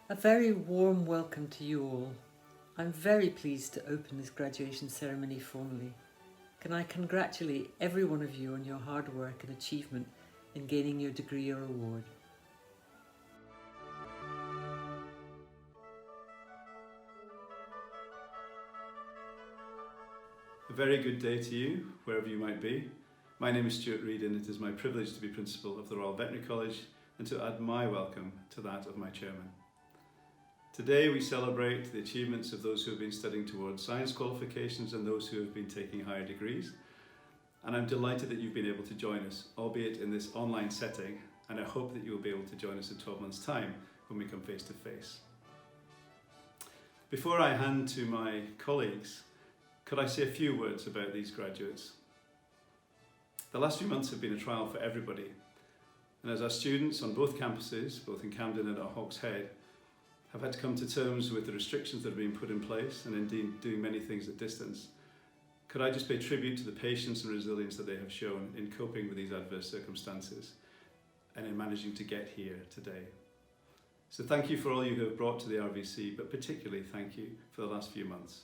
A very warm welcome to you all. I'm very pleased to open this graduation ceremony formally. Can I congratulate every one of you on your hard work and achievement in gaining your degree or award. A very good day to you, wherever you might be. My name is Stuart Reid and it is my privilege to be Principal of the Royal Veterinary College and to add my welcome to that of my Chairman. Today we celebrate the achievements of those who have been studying towards science qualifications and those who have been taking higher degrees. And I'm delighted that you've been able to join us, albeit in this online setting, and I hope that you'll be able to join us in 12 months' time when we come face to face. Before I hand to my colleagues, could I say a few words about these graduates? The last few months have been a trial for everybody, and as our students on both campuses, both in Camden and at Hawks Head, have had to come to terms with the restrictions that have been put in place and indeed doing many things at distance, could I just pay tribute to the patience and resilience that they have shown in coping with these adverse circumstances and in managing to get here today. So thank you for all you have brought to the RVC, but particularly thank you for the last few months.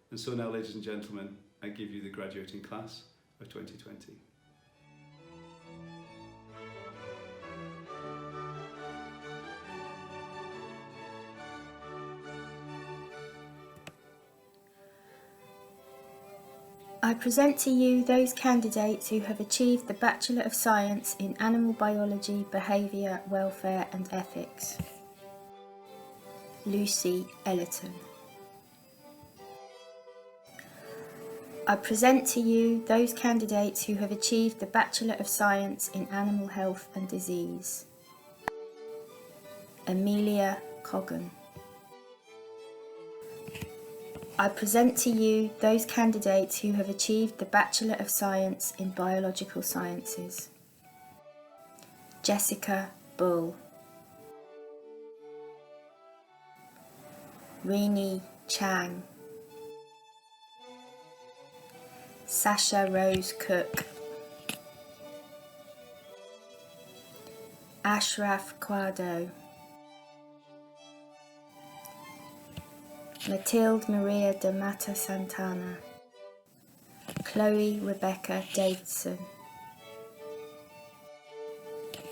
And so now, ladies and gentlemen, I give you the graduating class of 2020. I present to you those candidates who have achieved the Bachelor of Science in Animal Biology, Behaviour, Welfare and Ethics. Lucy Ellerton. I present to you those candidates who have achieved the Bachelor of Science in Animal Health and Disease. Amelia Coggan. I present to you those candidates who have achieved the Bachelor of Science in Biological Sciences. Jessica Bull. Rini Chang. Sasha Rose Cook. Ashraf Quado. Matilde Maria de Mata Santana. Chloe Rebecca Davidson.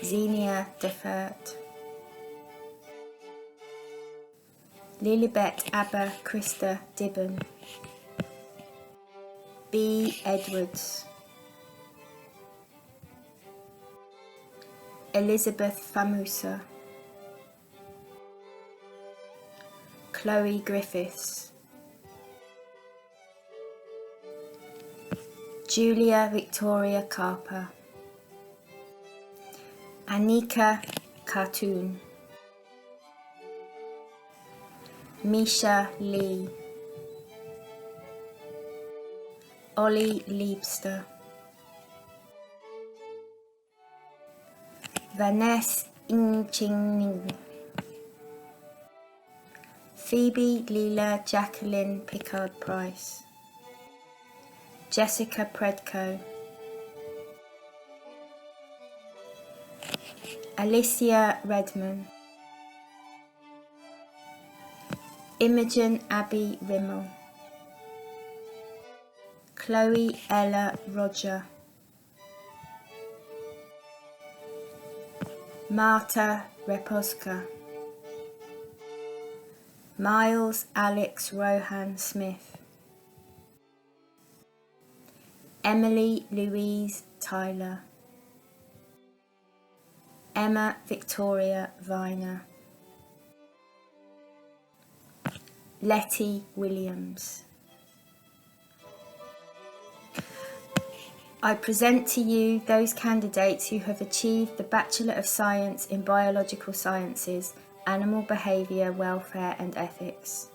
Xenia Defert. Lilibet Abba Krista Dibben. B. Edwards. Elizabeth Famusa. Chloe Griffiths. Julia Victoria Carper. Anika Khartoum. Misha Lee. Ollie Liebster. Vanessa Ingching. Phoebe Leela Jacqueline Pickard Price. Jessica Predko. Alicia Redman. Imogen Abby Rimmel. Chloe Ella Roger. Marta Reposka. Miles Alex Rohan Smith. Emily Louise Tyler. Emma Victoria Viner. Letty Williams. I present to you those candidates who have achieved the Bachelor of Science in Biological Sciences, Animal Behaviour, Welfare and Ethics.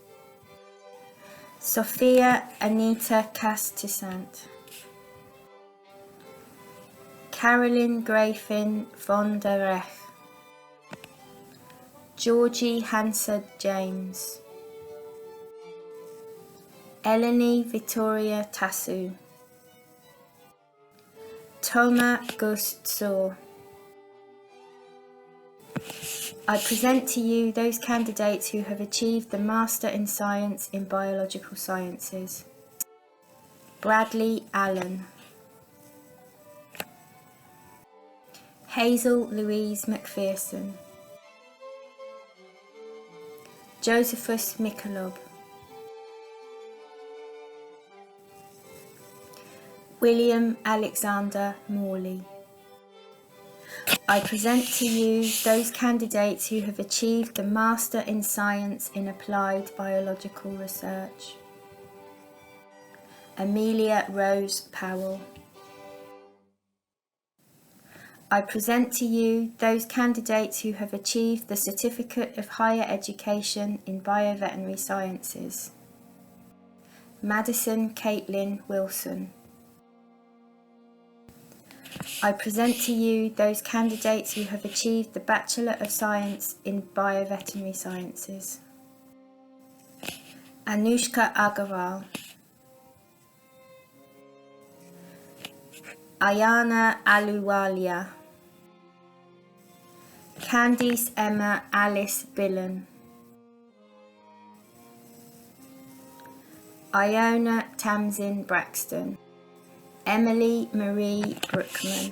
Sophia Anita Castisant. Carolyn Grafin von der Rech. Georgie Hansard James. Eleni Victoria Tassu. Thomas Gust Saw. I present to you those candidates who have achieved the Master in Science in Biological Sciences. Bradley Allen. Hazel Louise McPherson. Josephus Michelob. William Alexander Morley. I present to you those candidates who have achieved the Master in Science in Applied Biological Research. Amelia Rose Powell. I present to you those candidates who have achieved the Certificate of Higher Education in Bioveterinary Sciences. Madison Caitlin Wilson. I present to you those candidates who have achieved the Bachelor of Science in Bioveterinary Sciences. Anushka Agarwal. Ayana Aluwalia. Candice Emma Alice Billen. Iona Tamsin Braxton. Emily Marie Brookman.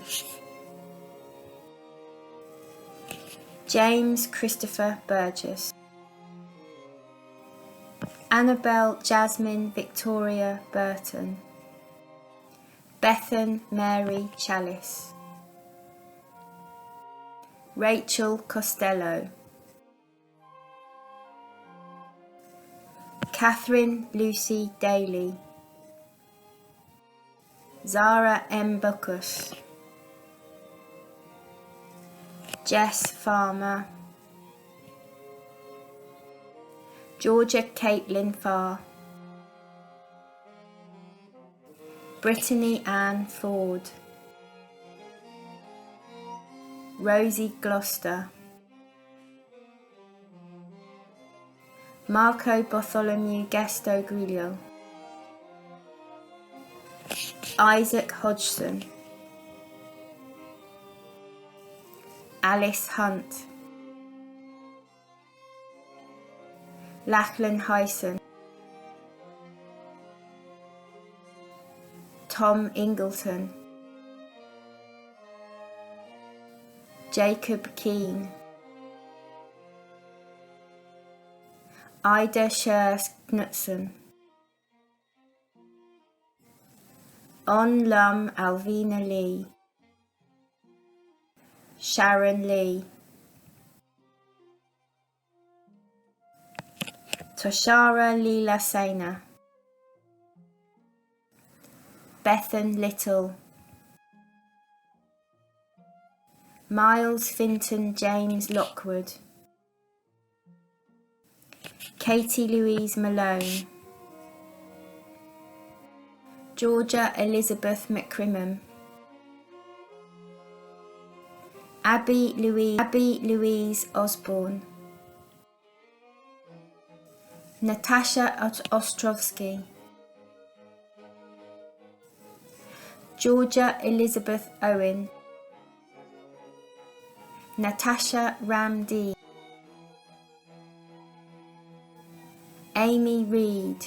James Christopher Burgess. Annabelle Jasmine Victoria Burton. Bethan Mary Chalice. Rachel Costello. Catherine Lucy Daly. Zara M. Buckus. Jess Farmer. Georgia Caitlin Farr. Brittany Ann Ford. Rosie Gloucester. Marco Bartholomew Gesto Grillo. Isaac Hodgson. Alice Hunt. Lachlan Hyson. Tom Ingleton. Jacob Keane. Ida Schurz Knutson. On Lum Alvina Lee. Sharon Lee. Toshara Leela Sena. Bethan Little. Miles Finton James Lockwood. Katie Louise Malone. Georgia Elizabeth McCrimmon. Abby Louise Osborne. Natasha Ostrovsky. Georgia Elizabeth Owen. Natasha Ramdi. Amy Reid.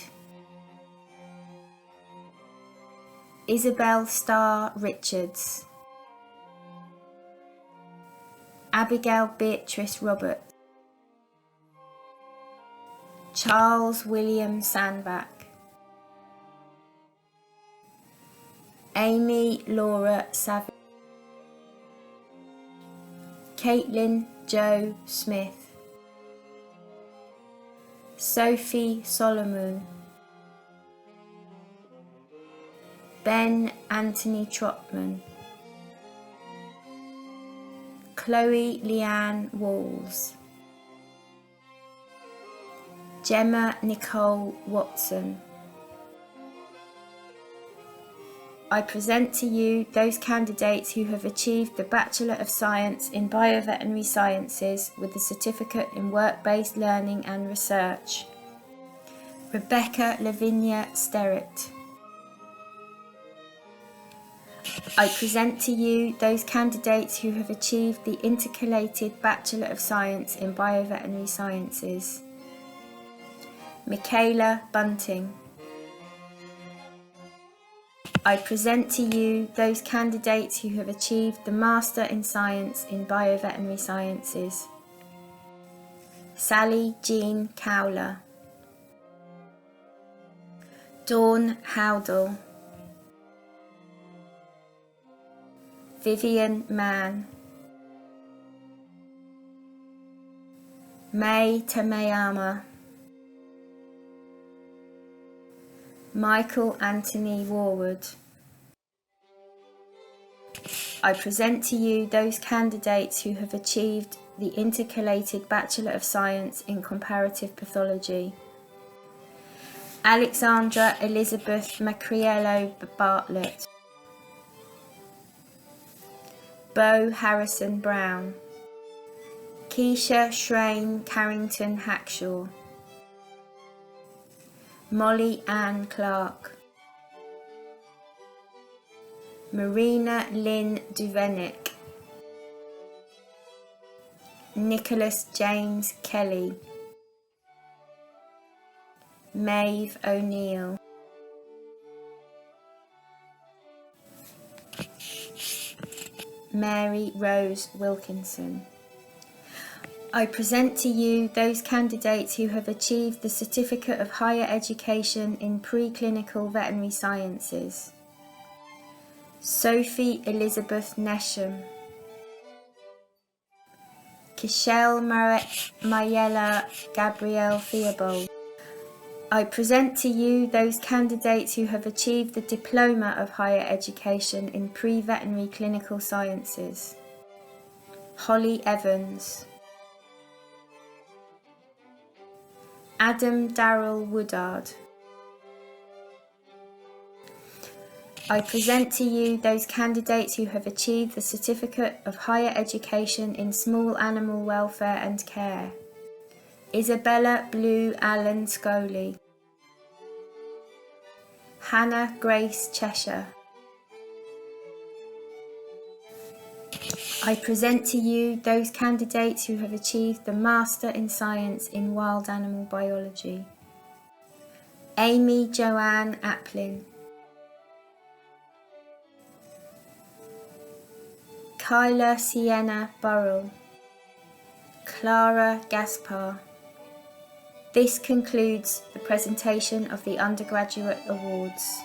Isabel Starr Richards. Abigail Beatrice Robert. Charles William Sandbach. Amy Laura Savage. Caitlin Jo Smith. Sophie Solomon. Ben Anthony Trotman. Chloe Leanne Walls. Gemma Nicole Watson. I present to you those candidates who have achieved the Bachelor of Science in Bioveterinary Sciences with the Certificate in Work-Based Learning and Research. Rebecca Lavinia Sterrett. I present to you those candidates who have achieved the Intercalated Bachelor of Science in Bioveterinary Sciences. Michaela Bunting. I present to you those candidates who have achieved the Master in Science in Bioveterinary Sciences. Sally Jean Cowler. Dawn Howdell. Vivian Mann. May Tameyama. Michael Anthony Warwood. I present to you those candidates who have achieved the Intercalated Bachelor of Science in Comparative Pathology. Alexandra Elizabeth Macriello Bartlett. Bo Harrison Brown. Keisha Shrane Carrington Hackshaw. Molly Ann Clark. Marina Lynn Duvenik. Nicholas James Kelly. Maeve O'Neill. Mary Rose Wilkinson. I present to you those candidates who have achieved the Certificate of Higher Education in Preclinical Veterinary Sciences. Sophie Elizabeth Nesham. Kishelle Mayella Gabrielle Theobald. I present to you those candidates who have achieved the Diploma of Higher Education in Pre-Veterinary Clinical Sciences. Holly Evans. Adam Darrell Woodard. I present to you those candidates who have achieved the Certificate of Higher Education in Small Animal Welfare and Care. Isabella Blue Allen Scoley. Hannah Grace Cheshire. I present to you those candidates who have achieved the Master in Science in Wild Animal Biology. Amy Joanne Aplin. Kyla Sienna Burrell. Clara Gaspar. This concludes the presentation of the undergraduate awards.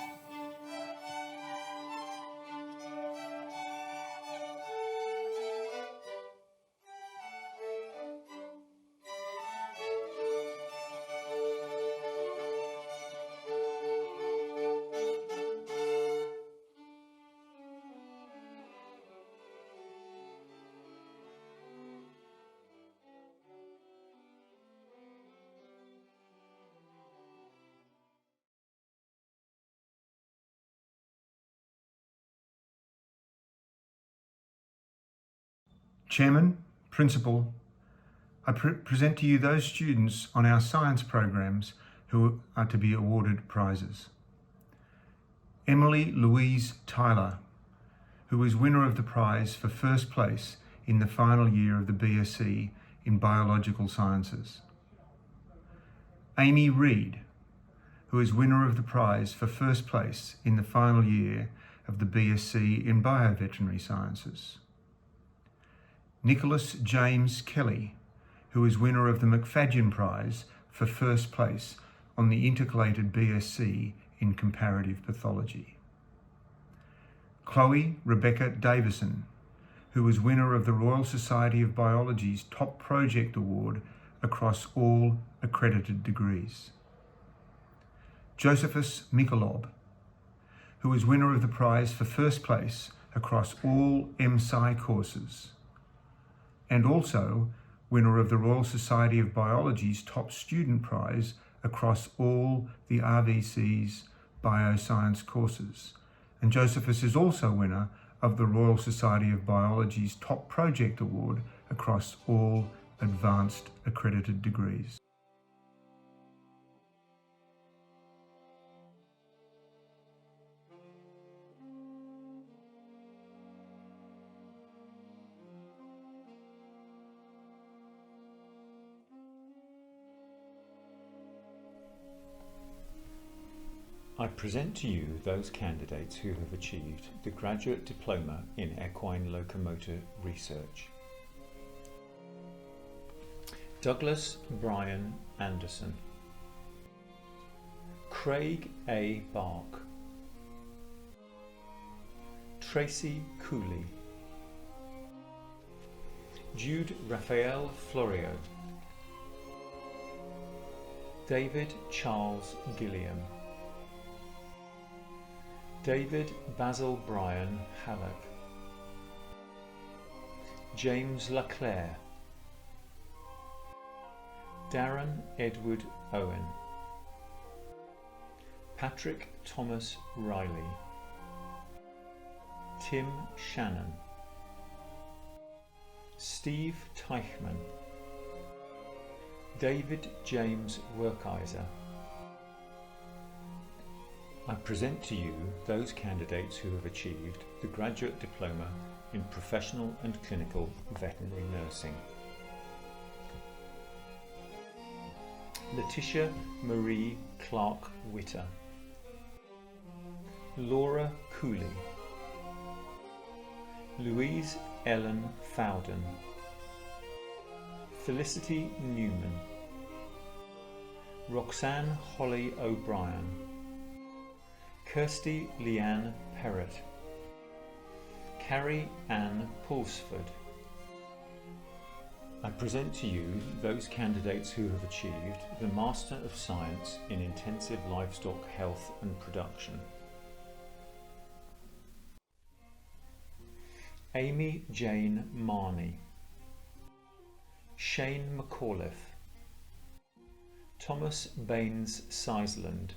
Chairman, Principal, I present to you those students on our science programs who are to be awarded prizes. Emily Louise Tyler, who is winner of the prize for first place in the final year of the BSc in Biological Sciences. Amy Reid, who is winner of the prize for first place in the final year of the BSc in Bioveterinary Sciences. Nicholas James Kelly, who is winner of the McFadyen Prize for first place on the Intercalated BSc in Comparative Pathology. Chloe Rebecca Davison, who was winner of the Royal Society of Biology's Top Project Award across all accredited degrees. Josephus Mikolov, who is winner of the prize for first place across all MSci courses, and also winner of the Royal Society of Biology's Top Student Prize across all the RVC's bioscience courses. And Josephus is also winner of the Royal Society of Biology's Top Project Award across all advanced accredited degrees. I present to you those candidates who have achieved the Graduate Diploma in Equine Locomotor Research. Douglas Brian Anderson, Craig A. Bark, Tracy Cooley, Jude Raphael Florio, David Charles Gilliam, David Basil Bryan Hallock, James Leclerc, Darren Edward Owen, Patrick Thomas Riley, Tim Shannon, Steve Teichman, David James Werkeiser. I present to you those candidates who have achieved the Graduate Diploma in Professional and Clinical Veterinary Nursing. Letitia Marie Clark Witter, Laura Cooley, Louise Ellen Fowden, Felicity Newman, Roxanne Holly O'Brien, Kirsty Leanne Perrott, Carrie Ann Pulsford. I present to you those candidates who have achieved the Master of Science in Intensive Livestock Health and Production. Amy Jane Marney, Shane McAuliffe, Thomas Baines Sizeland.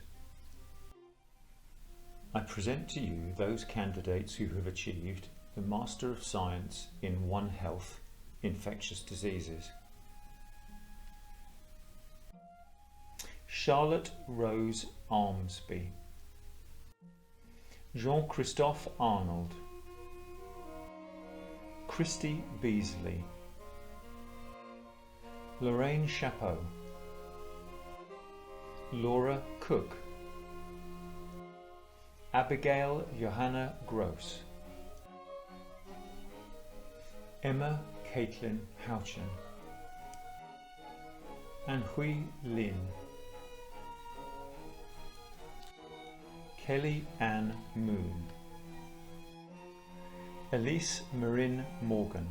I present to you those candidates who have achieved the Master of Science in One Health, Infectious Diseases. Charlotte Rose Armsby, Jean-Christophe Arnold, Christy Beasley, Lorraine Chapeau, Laura Cook, Abigail Johanna Gross, Emma Caitlin Houchin, An Hui Lin, Kelly Ann Moon, Elise Marin Morgan,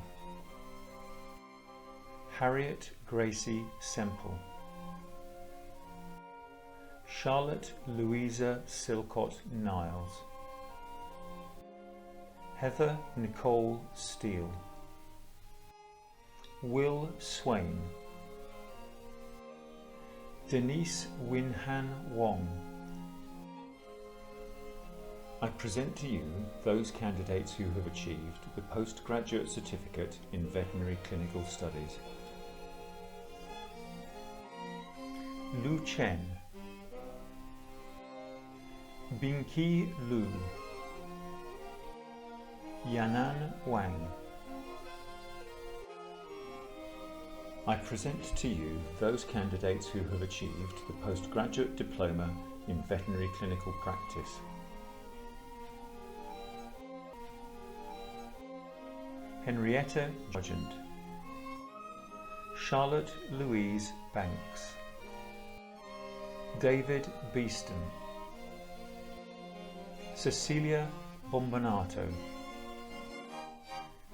Harriet Gracie Semple, Charlotte Louisa Silcott Niles, Heather Nicole Steele, Will Swain, Denise Winhan Wong. I present to you those candidates who have achieved the Postgraduate Certificate in Veterinary Clinical Studies. Lu Chen, Bingqi Lu, Yanan Wang. I present to you those candidates who have achieved the Postgraduate Diploma in Veterinary Clinical Practice. Henrietta Sargent, Charlotte Louise Banks, David Beeston, Cecilia Bombonato,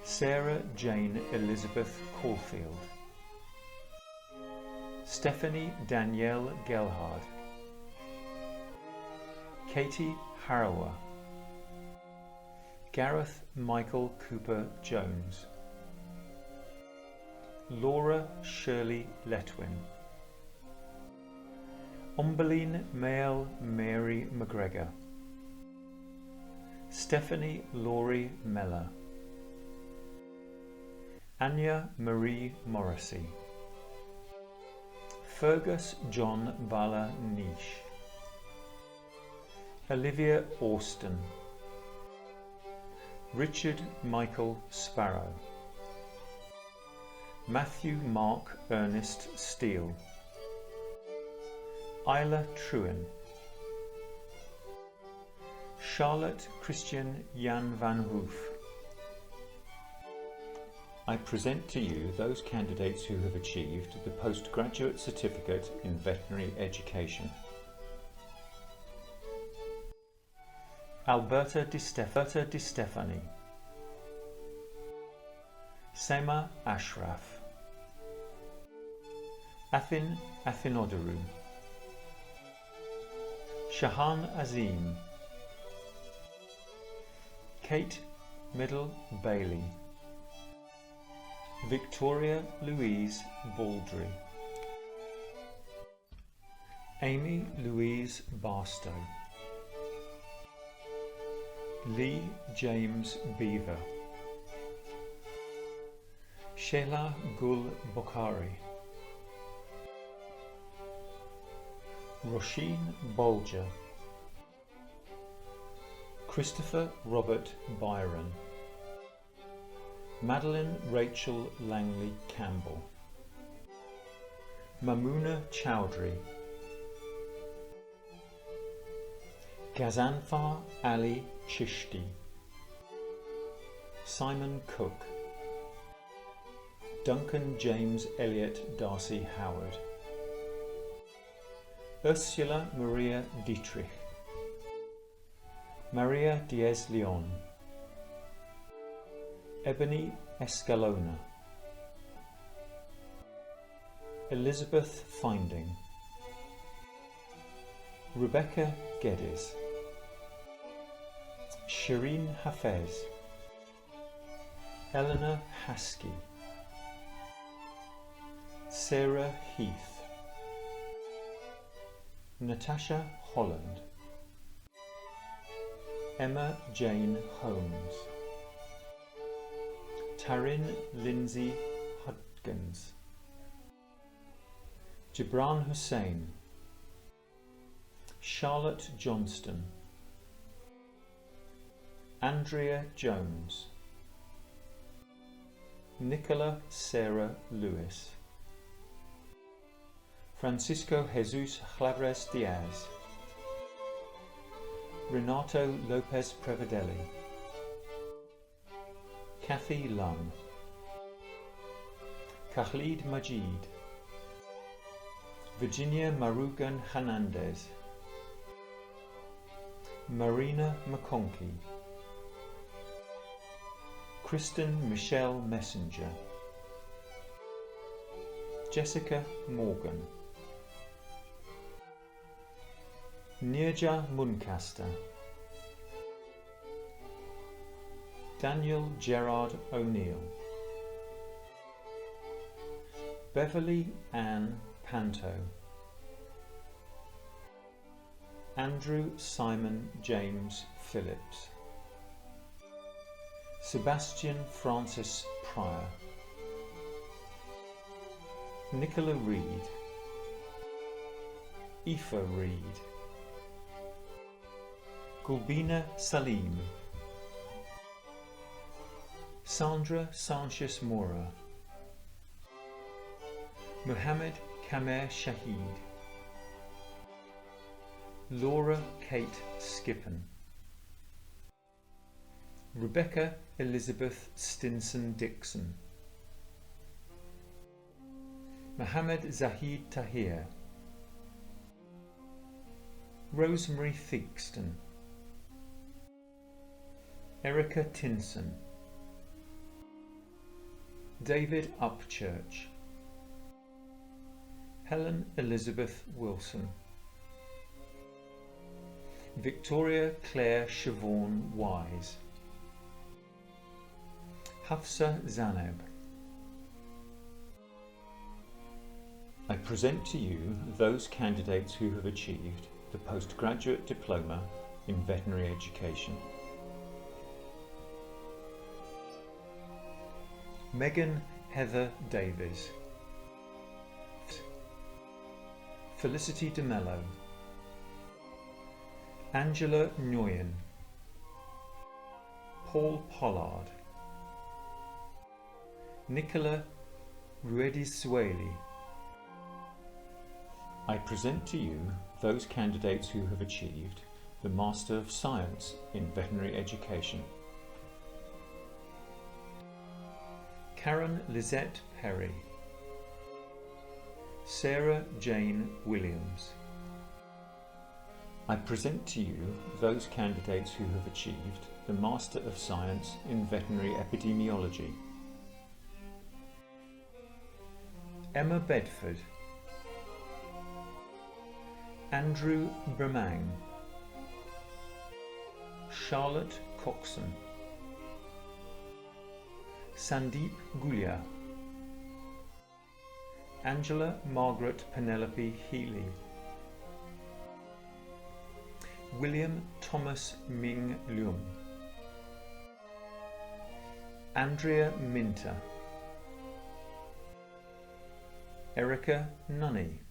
Sarah Jane Elizabeth Caulfield, Stephanie Danielle Gelhard, Katie Harrower, Gareth Michael Cooper Jones, Laura Shirley Letwin, Umbeline Mael Mary McGregor, Stephanie Laurie Meller, Anya Marie Morrissey, Fergus John Bala Nish, Olivia Austin, Richard Michael Sparrow, Matthew Mark Ernest Steele, Isla Trewin, Charlotte Christian Jan van Hoof. I present to you those candidates who have achieved the Postgraduate Certificate in Veterinary Education. Alberta Di Stefani, Sema Ashraf, Athin Athinodaru, Shahan Azim, Kate Middle Bailey, Victoria Louise Baldry, Amy Louise Barstow, Lee James Beaver, Sheila Gul Bokhari, Roisin Bolger, Christopher Robert Byron, Madeline Rachel Langley Campbell, Mamouna Chowdhury, Ghazanfar Ali Chishti, Simon Cook, Duncan James Elliott Darcy Howard, Ursula Maria Dietrich, Maria Diaz Leon, Ebony Escalona, Elizabeth Finding, Rebecca Geddes, Shireen Hafez, Eleanor Haskey, Sarah Heath, Natasha Holland, Emma Jane Holmes, Taryn Lindsay Hudgens, Gibran Hussain, Charlotte Johnston, Andrea Jones, Nicola Sarah Lewis, Francisco Jesus Chavres Diaz, Renato Lopez Prevedelli, Kathy Lum, Khalid Majid, Virginia Marugan Hernandez, Marina McConkey, Kristen Michelle Messenger, Jessica Morgan, Nirja Muncaster, Daniel Gerard O'Neill, Beverly Ann Panto, Andrew Simon James Phillips, Sebastian Francis Pryor, Nicola Reid, Aoife Reid, Gulbina Salim, Sandra Sanchez Mora, Mohammed Kamer Shahid, Laura Kate Skippen, Rebecca Elizabeth Stinson Dixon, Mohammed Zahid Tahir, Rosemary Theakston, Erica Tinson, David Upchurch, Helen Elizabeth Wilson, Victoria Claire Siobhan Wise, Hafsa Zaneb. I present to you those candidates who have achieved the Postgraduate Diploma in Veterinary Education. Megan Heather Davies, Felicity DeMello, Angela Nguyen, Paul Pollard, Nicola Ruedisueli. I present to you those candidates who have achieved the Master of Science in Veterinary Education. Karen Lizette Perry. Sarah Jane Williams. I present to you those candidates who have achieved the Master of Science in Veterinary Epidemiology. Emma Bedford. Andrew Bremang. Charlotte Coxon. Sandeep Gulia. Angela Margaret Penelope Healy. William Thomas Ming Leung. Andrea Minter. Erica Nunny.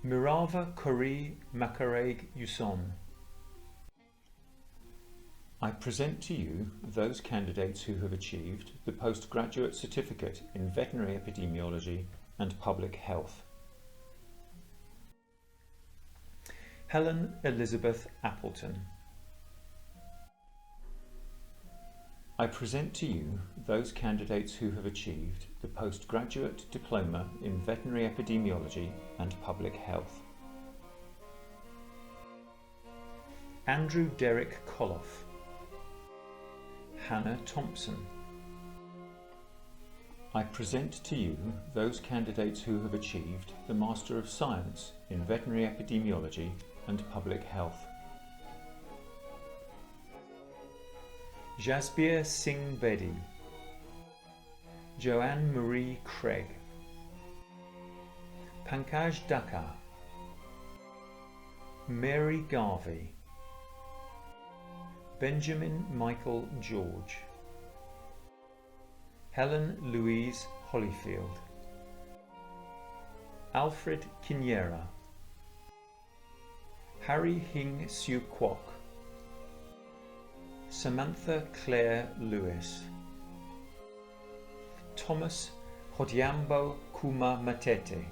Mirava Corrie Macareg Yuson. I present to you those candidates who have achieved the Postgraduate Certificate in Veterinary Epidemiology and Public Health. Helen Elizabeth Appleton. I present to you those candidates who have achieved the Postgraduate Diploma in Veterinary Epidemiology and Public Health. Andrew Derek Koloff. Hannah Thompson. I present to you those candidates who have achieved the Master of Science in Veterinary Epidemiology and Public Health. Jasbir Singh Bedi. Joanne Marie Craig. Pankaj Dakar. Mary Garvey. Benjamin Michael George. Helen Louise Holyfield. Alfred Quinera. Harry Hing Siu Kwok. Samantha Claire Lewis. Thomas Hodiambo Kuma Matete.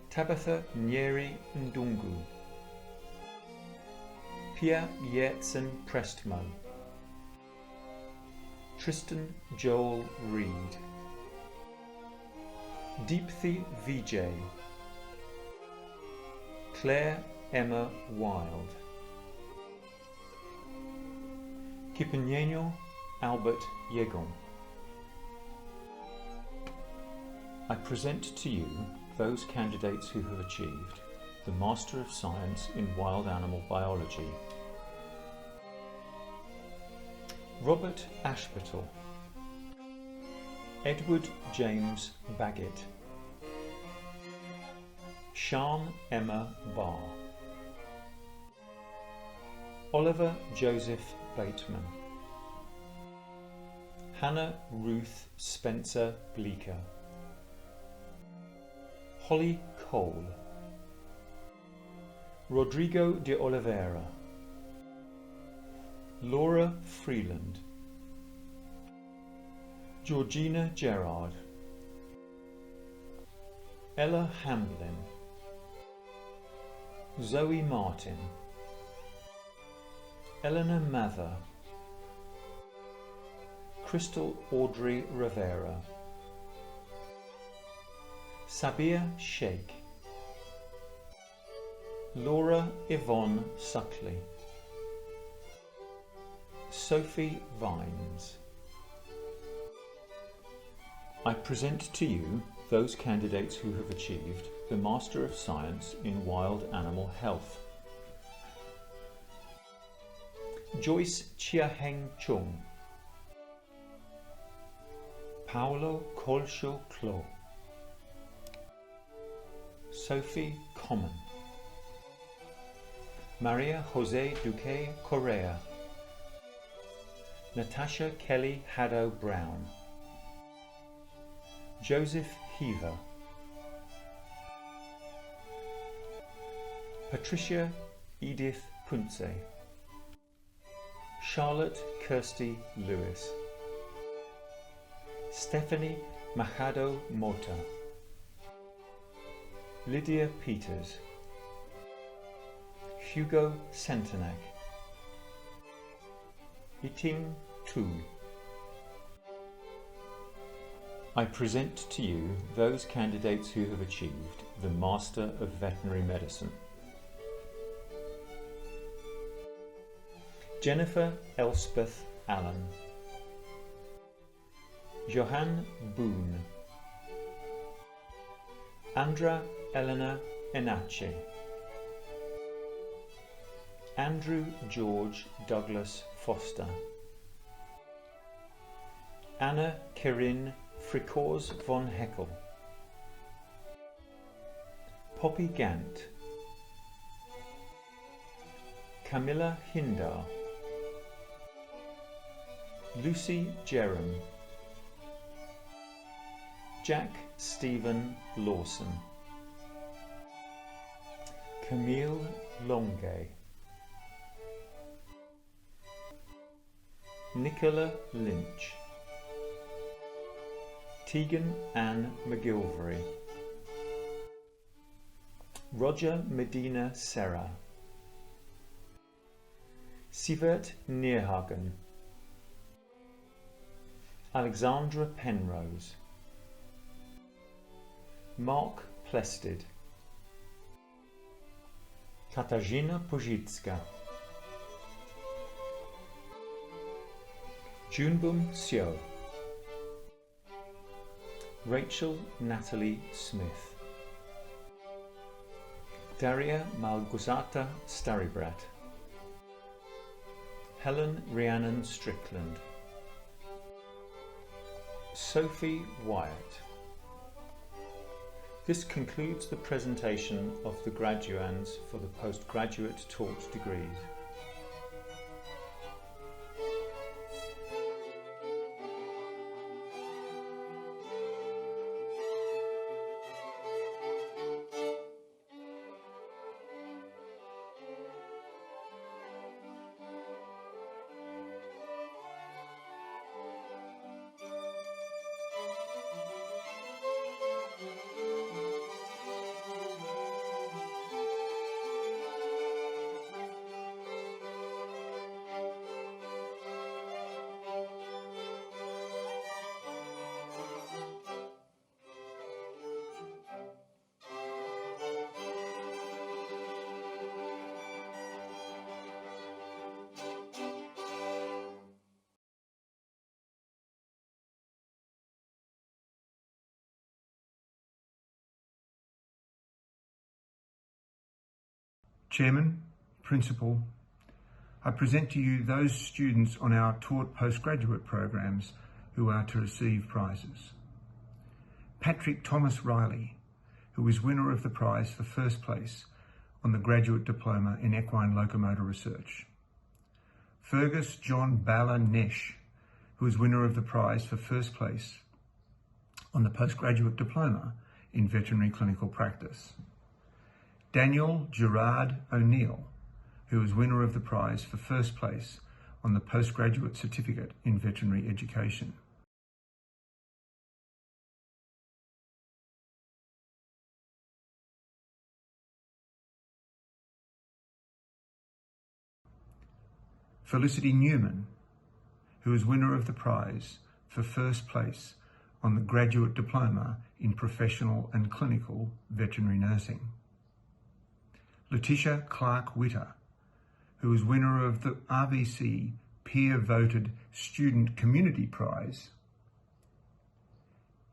Tabitha Nyeri Ndungu. Pia Yertsen Prestmo. Tristan Joel Reid. Deepthi Vijay. Claire Emma Wild. Kipenyenyo Albert Yegon. I present to you those candidates who have achieved the Master of Science in Wild Animal Biology. Robert Ashbital. Edward James Baggett. Sian Emma Barr. Oliver Joseph Bateman. Hannah Ruth Spencer Bleeker. Holly Cole. Rodrigo de Oliveira. Laura Freeland. Georgina Gerard. Ella Hamblin. Zoe Martin. Eleanor Mather. Crystal Audrey Rivera. Sabia Sheikh. Laura Yvonne Suckley. Sophie Vines. I present to you those candidates who have achieved the Master of Science in Wild Animal Health. Joyce Chiaheng Chung. Paolo Colsho Klo. Sophie Common. Maria Jose Duque Correa. Natasha Kelly Haddo Brown. Joseph Heaver. Patricia Edith Kunze. Charlotte Kirsty Lewis. Stephanie Machado Mota. Lydia Peters, Hugo Centenac, Iting Tu. I present to you those candidates who have achieved the Master of Veterinary Medicine. Jennifer Elspeth Allen, Johann Boone, Andra Elena Enache, Andrew George Douglas Foster, Anna Kerin Fricors von Heckel, Poppy Gant, Camilla Hindar, Lucy Jerram, Jack Stephen Lawson, Camille Longay, Nicola Lynch, Tegan Ann McGilvery, Roger Medina Serra, Sivert Neerhagen, Alexandra Penrose, Mark Plested, Katarzyna Pojicka, Junbum Seo, Rachel Natalie Smith, Daria Malgorzata Staribrat, Helen Rhiannon Strickland, Sophie Wyatt. This concludes the presentation of the graduands for the postgraduate taught degrees. Chairman, Principal, I present to you those students on our taught postgraduate programs who are to receive prizes. Patrick Thomas Riley, who is winner of the prize for first place on the Graduate Diploma in Equine Locomotor Research. Fergus John Bala Nesh, who is winner of the prize for first place on the Postgraduate Diploma in Veterinary Clinical Practice. Daniel Gerard O'Neill, who is winner of the prize for first place on the Postgraduate Certificate in Veterinary Education. Felicity Newman, who is winner of the prize for first place on the Graduate Diploma in Professional and Clinical Veterinary Nursing. Letitia Clark-Witter, who is winner of the RVC Peer-Voted Student Community Prize.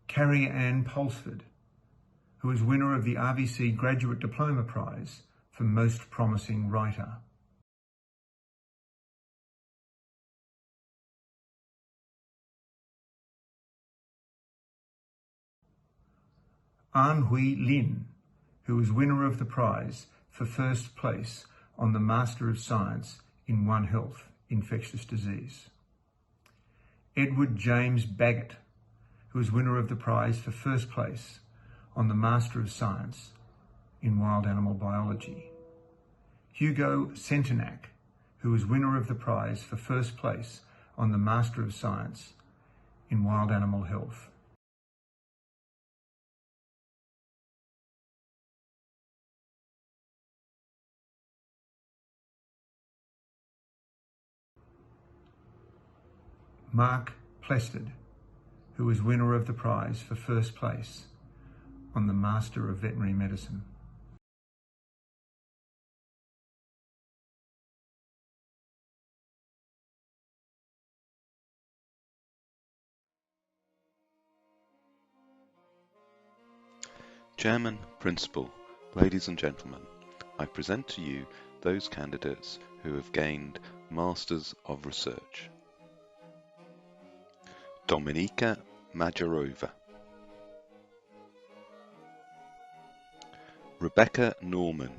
Carrie Ann Pulsford, who is winner of the RVC Graduate Diploma Prize for Most Promising Writer. An Hui Lin, who is winner of the prize for first place on the Master of Science in One Health, Infectious Disease. Edward James Baggett, who is winner of the prize for first place on the Master of Science in Wild Animal Biology. Hugo Centenac, who is winner of the prize for first place on the Master of Science in Wild Animal Health. Mark Plested, who was winner of the prize for first place on the Master of Veterinary Medicine. Chairman, Principal, ladies and gentlemen, I present to you those candidates who have gained Masters of Research. Dominika Majarova, Rebecca Norman,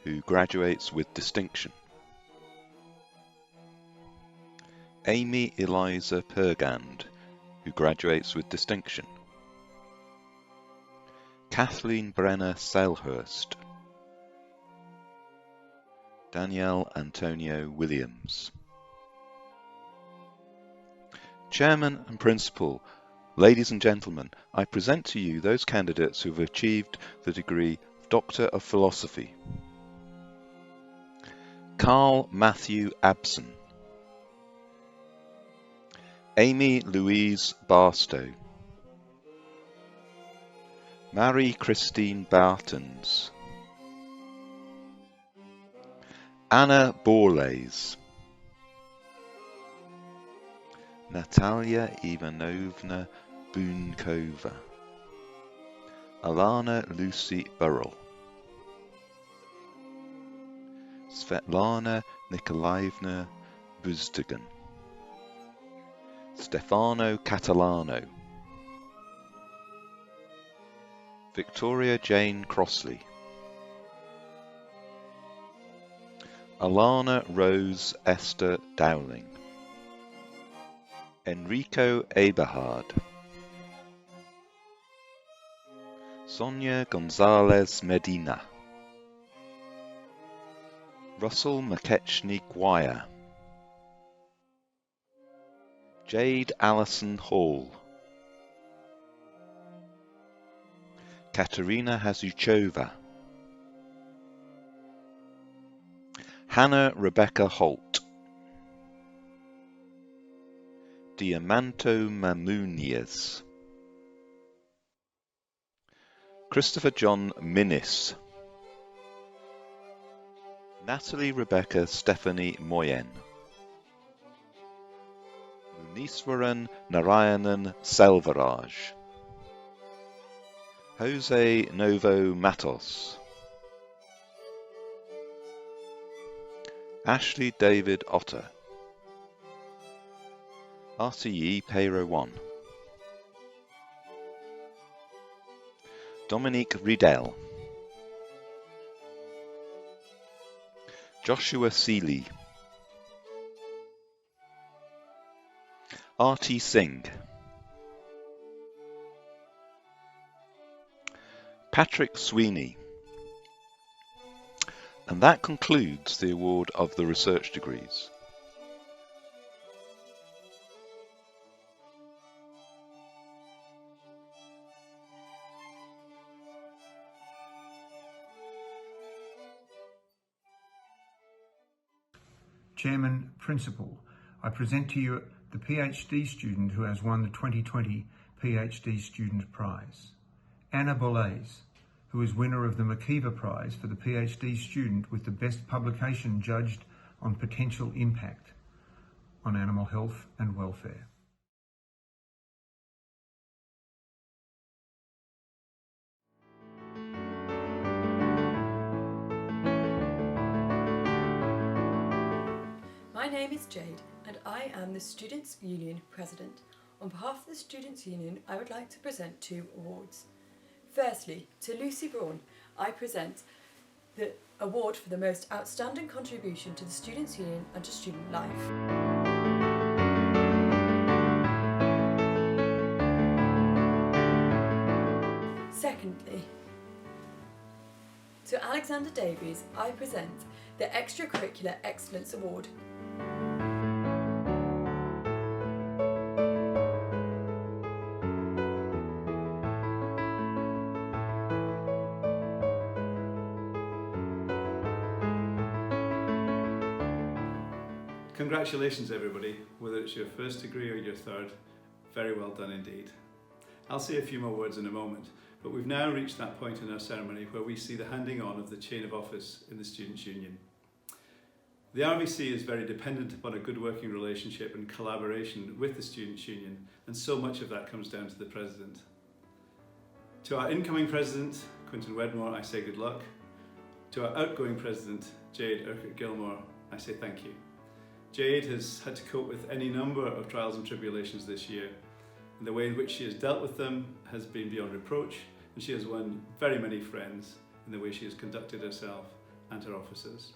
who graduates with distinction. Amy Eliza Pergand, who graduates with distinction. Kathleen Brenner Selhurst, Danielle Antonio Williams. Chairman and Principal, ladies and gentlemen, I present to you those candidates who have achieved the degree Doctor of Philosophy. Carl Matthew Abson, Amy Louise Barstow, Mary Christine Bartons, Anna Borlays, Natalia Ivanovna Bunkova, Alana Lucy Burrell, Svetlana Nikolaevna Buzdagan, Stefano Catalano, Victoria Jane Crossley, Alana Rose Esther Dowling, Enrico Eberhard, Sonia Gonzalez Medina, Russell McKechnie Guire, Jade Allison Hall, Katerina Hazuchova, Hannah Rebecca Holt, Diamanto Mamunias, Christopher John Minnis, Natalie Rebecca Stephanie Moyen, Muniswaran Narayanan Selvaraj, Jose Novo Matos, Ashley David Otter, RTE Payro 1, Dominique Riedel, Joshua Seeley, R.T. Singh, Patrick Sweeney. And that concludes the award of the research degrees. Chairman, Principal, I present to you the PhD student who has won the 2020 PhD Student Prize, Anna Borlays, who is winner of the McKeever Prize for the PhD student with the best publication judged on potential impact on animal health and welfare. My name is Jade and I am the Students' Union President. On behalf of the Students' Union, I would like to present 2 awards. Firstly, to Lucy Braun, I present the award for the most outstanding contribution to the Students' Union and to student life. Secondly, to Alexander Davies, I present the Extracurricular Excellence Award. Congratulations everybody, whether it's your first degree or your third, very well done indeed. I'll say a few more words in a moment, but we've now reached that point in our ceremony where we see the handing on of the chain of office in the Students' Union. The RVC is very dependent upon a good working relationship and collaboration with the Students' Union, and so much of that comes down to the President. To our incoming President, Quentin Wedmore, I say good luck. To our outgoing President, Jade Urquhart-Gilmore, I say thank you. Jade has had to cope with any number of trials and tribulations this year, and the way in which she has dealt with them has been beyond reproach, and she has won very many friends in the way she has conducted herself and her officers.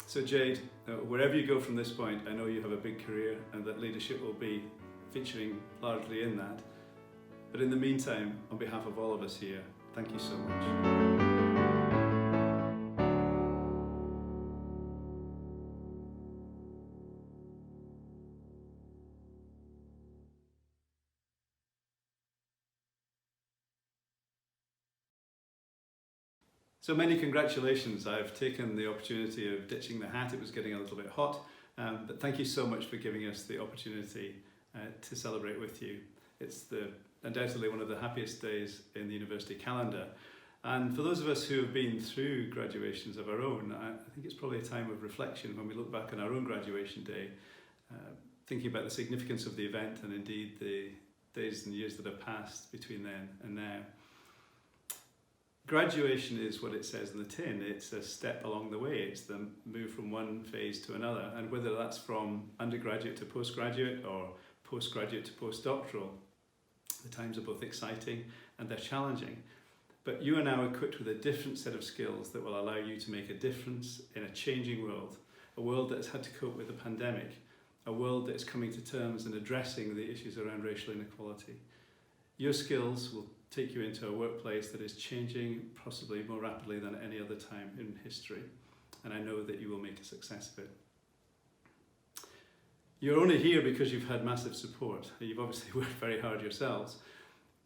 So Jade, wherever you go from this point, I know you have a big career and that leadership will be featuring largely in that. But in the meantime, on behalf of all of us here, thank you so much. So many congratulations. I've taken the opportunity of ditching the hat. It was getting a little bit hot, but thank you so much for giving us the opportunity to celebrate with you. It's undoubtedly one of the happiest days in the university calendar. And for those of us who have been through graduations of our own, I think it's probably a time of reflection when we look back on our own graduation day, thinking about the significance of the event and indeed the days and years that have passed between then and now. Graduation is what it says in the tin. It's a step along the way. It's the move from one phase to another. And whether that's from undergraduate to postgraduate or postgraduate to postdoctoral, the times are both exciting and they're challenging. But you are now equipped with a different set of skills that will allow you to make a difference in a changing world, a world that has had to cope with a pandemic, a world that is coming to terms and addressing the issues around racial inequality. Your skills will take you into a workplace that is changing possibly more rapidly than any other time in history, and I know that you will make a success of it. You're only here because you've had massive support. You've obviously worked very hard yourselves,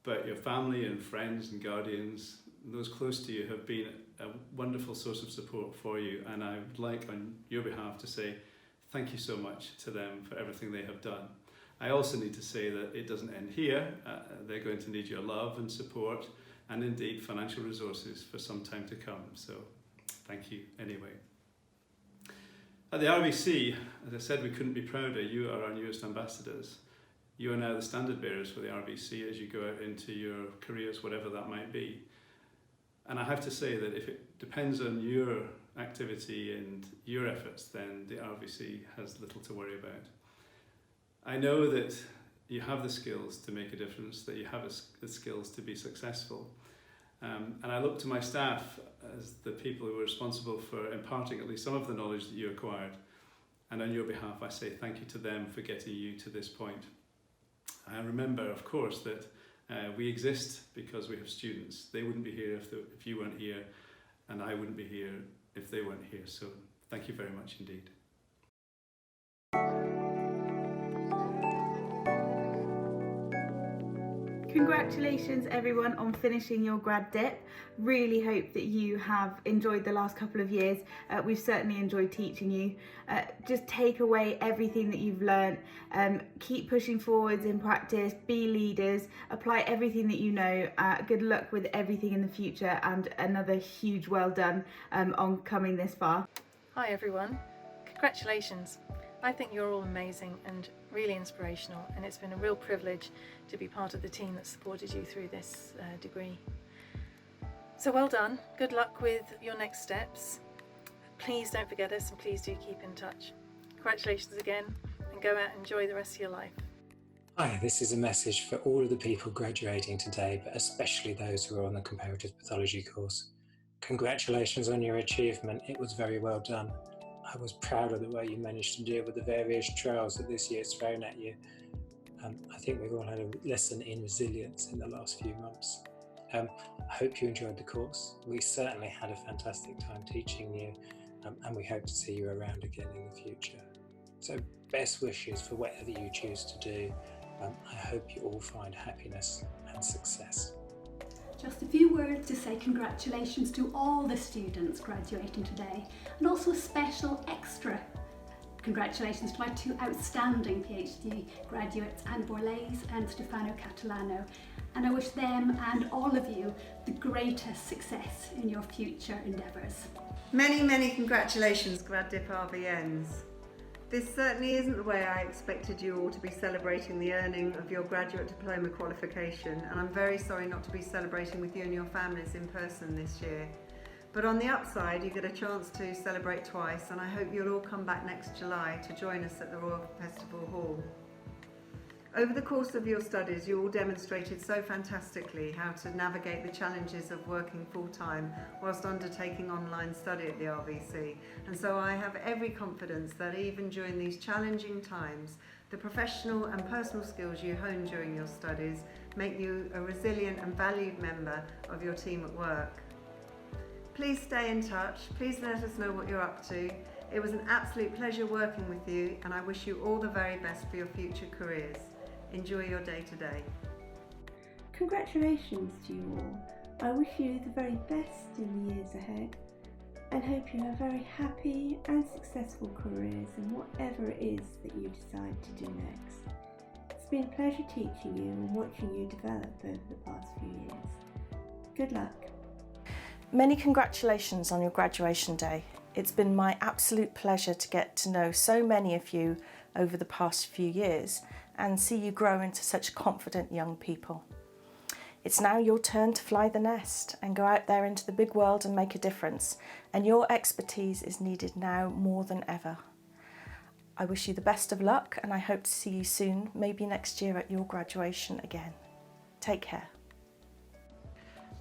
but your family and friends and guardians, those close to you, have been a wonderful source of support for you, and I would like on your behalf to say thank you so much to them for everything they have done. I also need to say that it doesn't end here. They're going to need your love and support and indeed financial resources for some time to come. So thank you anyway. At the RVC, as I said, we couldn't be prouder. You are our newest ambassadors. You are now the standard bearers for the RVC as you go out into your careers, whatever that might be. And I have to say that if it depends on your activity and your efforts, then the RVC has little to worry about. I know that you have the skills to make a difference, that you have the skills to be successful. And I look to my staff as the people who are responsible for imparting at least some of the knowledge that you acquired. And on your behalf, I say thank you to them for getting you to this point. I remember, of course, that we exist because we have students. They wouldn't be here if you weren't here, and I wouldn't be here if they weren't here. So thank you very much indeed. Congratulations everyone on finishing your GradDip. Really hope that you have enjoyed the last couple of years. We've certainly enjoyed teaching you. Just take away everything that you've learned. Keep pushing forwards in practice, be leaders, apply everything that you know. Good luck with everything in the future, and another huge well done on coming this far. Hi everyone, congratulations. I think you're all amazing and really inspirational, and it's been a real privilege to be part of the team that supported you through this degree. So well done, good luck with your next steps. Please don't forget us and please do keep in touch. Congratulations again, and go out and enjoy the rest of your life. Hi, this is a message for all of the people graduating today, but especially those who are on the comparative pathology course. Congratulations on your achievement, it was very well done. I was proud of the way you managed to deal with the various trials that this year's thrown at you. I think we've all had a lesson in resilience in the last few months. I hope you enjoyed the course. We certainly had a fantastic time teaching you, and we hope to see you around again in the future. So best wishes for whatever you choose to do. I hope you all find happiness and success. Just a few words to say congratulations to all the students graduating today, and also a special extra Congratulations to my two outstanding PhD graduates, Anne Borlase and Stefano Catalano, and I wish them and all of you the greatest success in your future endeavours. Many, many congratulations, GradDip RVNs. This certainly isn't the way I expected you all to be celebrating the earning of your graduate diploma qualification, and I'm very sorry not to be celebrating with you and your families in person this year. But on the upside, you get a chance to celebrate twice, and I hope you'll all come back next July to join us at the Royal Festival Hall. Over the course of your studies, you all demonstrated so fantastically how to navigate the challenges of working full-time whilst undertaking online study at the RVC. And so I have every confidence that even during these challenging times, the professional and personal skills you hone during your studies make you a resilient and valued member of your team at work. Please stay in touch. Please let us know what you're up to. It was an absolute pleasure working with you, and I wish you all the very best for your future careers. Enjoy your day today. Congratulations to you all. I wish you the very best in the years ahead and hope you have very happy and successful careers in whatever it is that you decide to do next. It's been a pleasure teaching you and watching you develop over the past few years. Good luck. Many congratulations on your graduation day. It's been my absolute pleasure to get to know so many of you over the past few years and see you grow into such confident young people. It's now your turn to fly the nest and go out there into the big world and make a difference, and your expertise is needed now more than ever. I wish you the best of luck, and I hope to see you soon, maybe next year at your graduation again. Take care.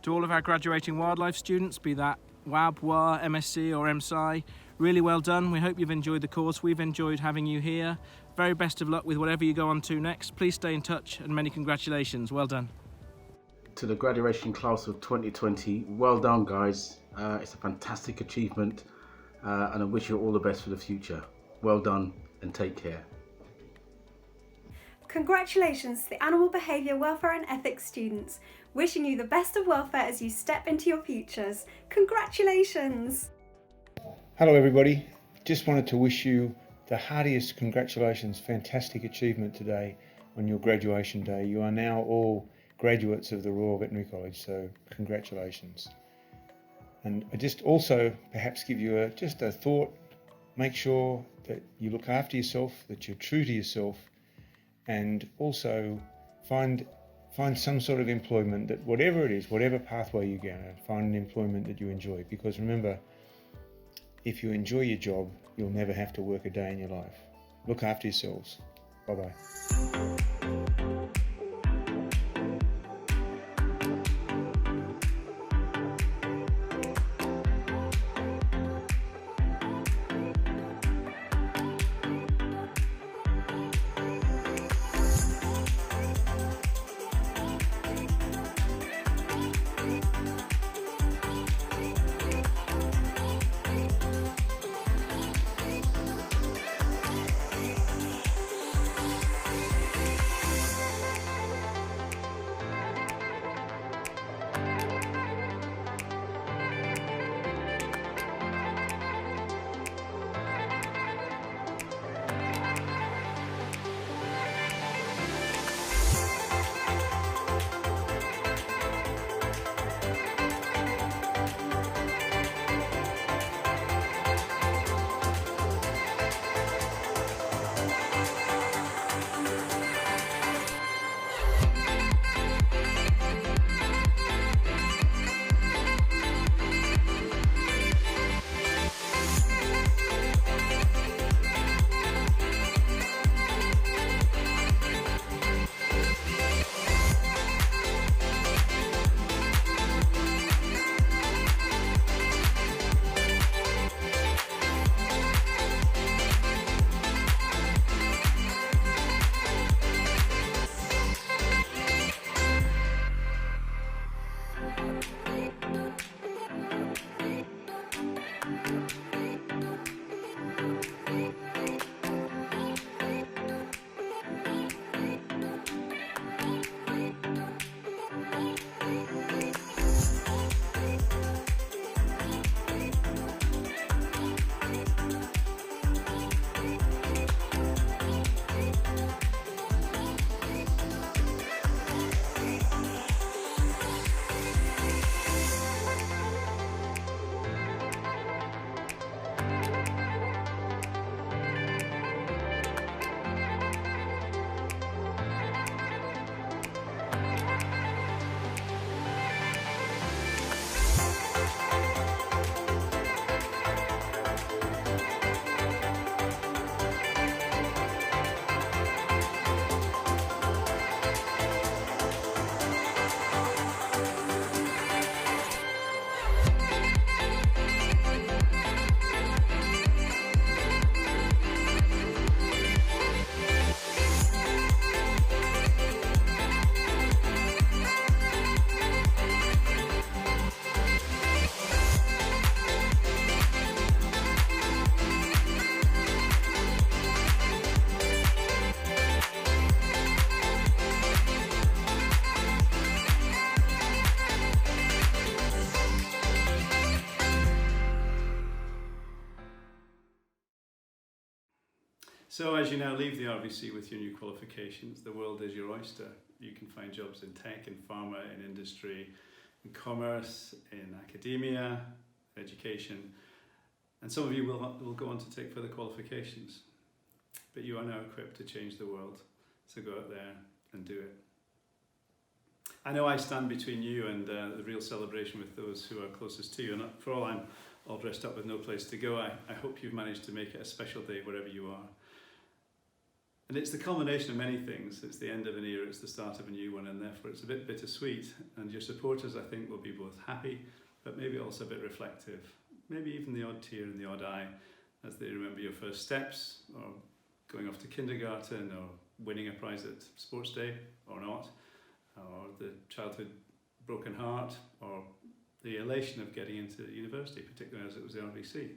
To all of our graduating wildlife students, be that WAB, WA, MSc or MSci, really well done. We hope you've enjoyed the course. We've enjoyed having you here. Very best of luck with whatever you go on to next. Please stay in touch, and many congratulations. Well done. To the graduation class of 2020, well done guys. It's a fantastic achievement, and I wish you all the best for the future. Well done and take care. Congratulations to the Animal Behaviour, Welfare and Ethics students. Wishing you the best of welfare as you step into your futures. Congratulations! Hello everybody, just wanted to wish you the heartiest congratulations. Fantastic achievement today on your graduation day. You are now all graduates of the Royal Veterinary College, so congratulations. And I just also perhaps give you just a thought. Make sure that you look after yourself, that you're true to yourself, and also find some sort of employment that, whatever it is, whatever pathway you go, find an employment that you enjoy. Because remember, if you enjoy your job, you'll never have to work a day in your life. Look after yourselves. Bye-bye. So as you now leave the RVC with your new qualifications, the world is your oyster. You can find jobs in tech, in pharma, in industry, in commerce, in academia, education, and some of you will go on to take further qualifications. But you are now equipped to change the world, so go out there and do it. I know I stand between you and the real celebration with those who are closest to you, and for all I'm all dressed up with no place to go, I hope you've managed to make it a special day wherever you are. And it's the culmination of many things. It's the end of an era, it's the start of a new one, and therefore it's a bit bittersweet. And your supporters, I think, will be both happy, but maybe also a bit reflective. Maybe even the odd tear in the odd eye as they remember your first steps, or going off to kindergarten, or winning a prize at sports day, or not, or the childhood broken heart, or the elation of getting into university, particularly as it was the RVC.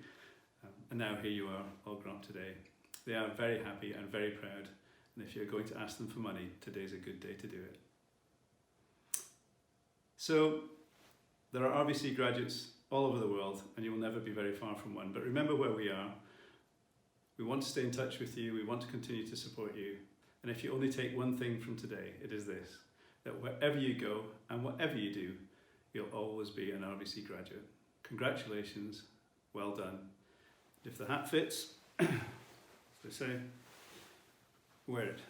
And now here you are, all grown up today. They are very happy and very proud, and if you're going to ask them for money, today's a good day to do it. So, there are RVC graduates all over the world, and you will never be very far from one, but remember where we are. We want to stay in touch with you, we want to continue to support you, and if you only take one thing from today, it is this, that wherever you go and whatever you do, you'll always be an RVC graduate. Congratulations, well done. If the hat fits, as they say, wear it.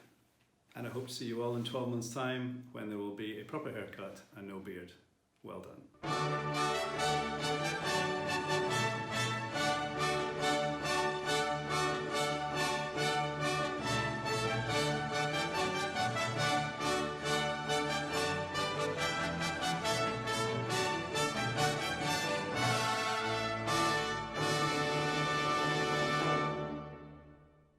And I hope to see you all in 12 months' time when there will be a proper haircut and no beard. Well done.